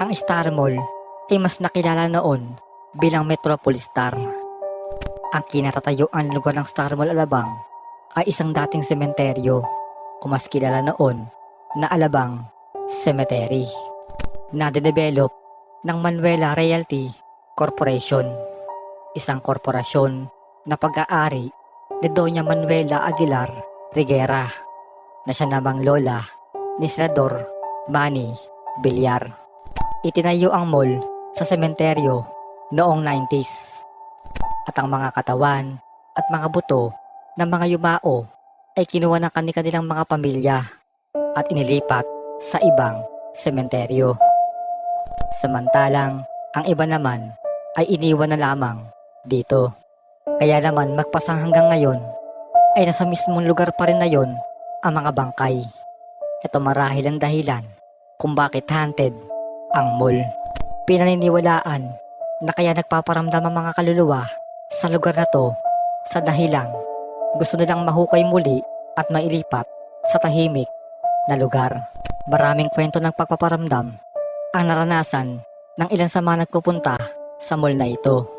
Ang Star Mall ay mas nakilala noon bilang Metropolis Star. Ang kinatatayuan lugar ng Star Mall Alabang ay isang dating sementeryo o mas kilala noon na Alabang Cemetery na dinevelop ng Manuela Realty Corporation, isang korporasyon na pag-aari ni Doña Manuela Aguilar Reguera na siya namang lola ni Senador Manny Villar. Itinayo ang mall sa sementeryo noong 90s at ang mga katawan at mga buto ng mga yumao ay kinuha ng kanilang mga pamilya at inilipat sa ibang sementeryo. Samantalang ang iba naman ay iniwan na lamang dito. Kaya naman magpasang hanggang ngayon ay nasa mismong lugar pa rin na yon ang mga bangkay. Ito marahil ang dahilan kung bakit haunted ang mall. Pinaniniwalaan na kaya nagpaparamdam ang mga kaluluwa sa lugar na to sa dahilang gusto nilang mahukay muli at mailipat sa tahimik na lugar. Maraming kwento ng pagpaparamdam ang naranasan ng ilan sa mga nagpupunta sa mall na ito.